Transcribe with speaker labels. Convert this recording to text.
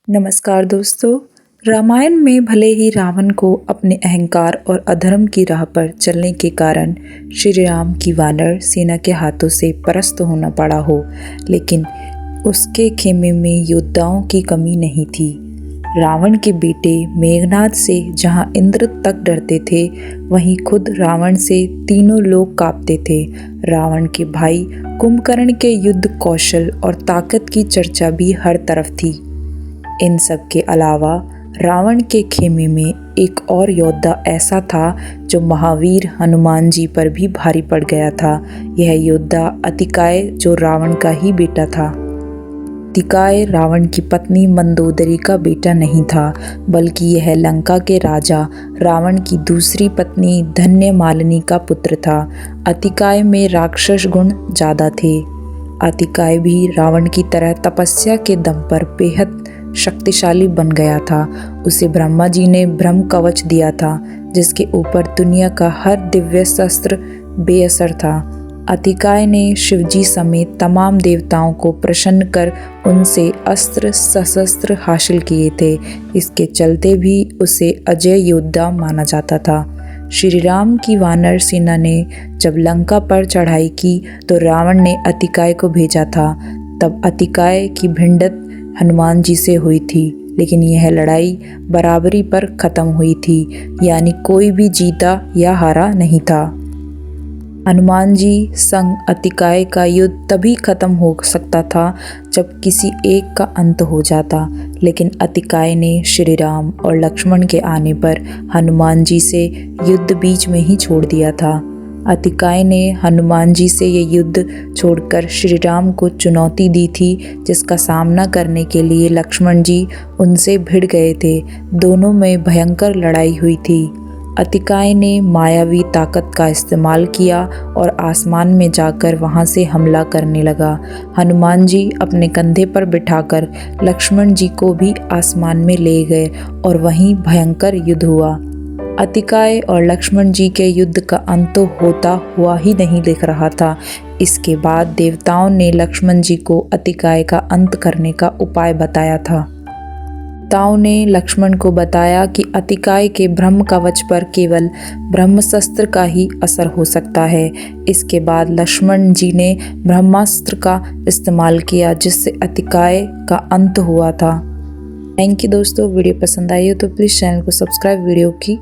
Speaker 1: नमस्कार दोस्तों। रामायण में भले ही रावण को अपने अहंकार और अधर्म की राह पर चलने के कारण श्री राम की वानर सेना के हाथों से परास्त होना पड़ा हो, लेकिन उसके खेमे में योद्धाओं की कमी नहीं थी। रावण के बेटे मेघनाद से जहां इंद्र तक डरते थे, वहीं खुद रावण से तीनों लोग कांपते थे। रावण के भाई कुंभकर्ण के युद्ध कौशल और ताकत की चर्चा भी हर तरफ थी। इन सब के अलावा रावण के खेमे में एक और योद्धा ऐसा था जो महावीर हनुमान जी पर भी भारी पड़ गया था। यह योद्धा अतिकाय, जो रावण का ही बेटा था। अतिकाय रावण की पत्नी मंदोदरी का बेटा नहीं था, बल्कि यह लंका के राजा रावण की दूसरी पत्नी धन्यमालिनी का पुत्र था। अतिकाय में राक्षस गुण ज़्यादा थे। अतिकाय भी रावण की तरह तपस्या के दम पर बेहद शक्तिशाली बन गया था। उसे ब्रह्मा जी ने ब्रह्म कवच दिया था, जिसके ऊपर दुनिया का हर दिव्य शस्त्र बेअसर था। अतिकाय ने शिवजी समेत तमाम देवताओं को प्रसन्न कर उनसे अस्त्र शस्त्र हासिल किए थे। इसके चलते भी उसे अजय योद्धा माना जाता था। श्री राम की वानर सेना ने जब लंका पर चढ़ाई की तो रावण ने अतिकाय को भेजा था। तब अतिकाय की भिड़ंत हनुमान जी से हुई थी, लेकिन यह लड़ाई बराबरी पर खत्म हुई थी, यानी कोई भी जीता या हारा नहीं था। हनुमान जी संग अतिकाय का युद्ध तभी खत्म हो सकता था जब किसी एक का अंत हो जाता, लेकिन अतिकाय ने श्री राम और लक्ष्मण के आने पर हनुमान जी से युद्ध बीच में ही छोड़ दिया था। अतिकाय ने हनुमान जी से ये युद्ध छोड़कर श्री राम को चुनौती दी थी, जिसका सामना करने के लिए लक्ष्मण जी उनसे भिड़ गए थे। दोनों में भयंकर लड़ाई हुई थी। अतिकाय ने मायावी ताकत का इस्तेमाल किया और आसमान में जाकर वहां से हमला करने लगा। हनुमान जी अपने कंधे पर बिठाकर लक्ष्मण जी को भी आसमान में ले गए और वहीं भयंकर युद्ध हुआ। अतिकाय और लक्ष्मण जी के युद्ध का अंत तो होता हुआ ही नहीं दिख रहा था। इसके बाद देवताओं ने लक्ष्मण जी को अतिकाय का अंत करने का उपाय बताया था। देवताओं ने लक्ष्मण को बताया कि अतिकाय के ब्रह्म कवच पर केवल ब्रह्मास्त्र का ही असर हो सकता है। इसके बाद लक्ष्मण जी ने ब्रह्मास्त्र का इस्तेमाल किया, जिससे अतिकाय का अंत हुआ था। थैंक यू दोस्तों। वीडियो पसंद आई हो तो प्लीज़ चैनल को सब्सक्राइब वीडियो की